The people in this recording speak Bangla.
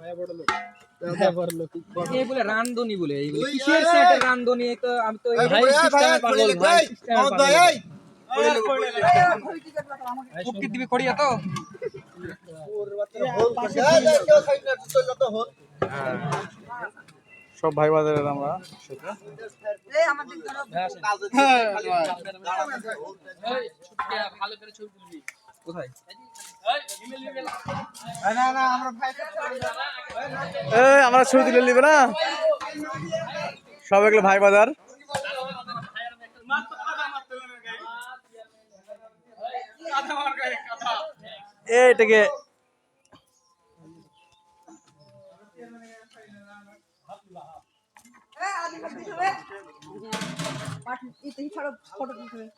ये बोले रामधोनी बोले ये बोले किसের সেট রামধোনি তো আমি তো এই সিস্টেমে পাগল ভাই ওকে দিবি কড়িয়া তো সব ভাই বাজারের আমরা এই আমার দিক ধরো ভালো করে ছবি তুলবি কোথায় না না আমরা ভাই আমরা ছবি তুলে নিবে না সব এগুলো ভাই বাজার এটাকে আদি করতে হবে পাট ইতে ছাড়ো ফটো তুলতে হবে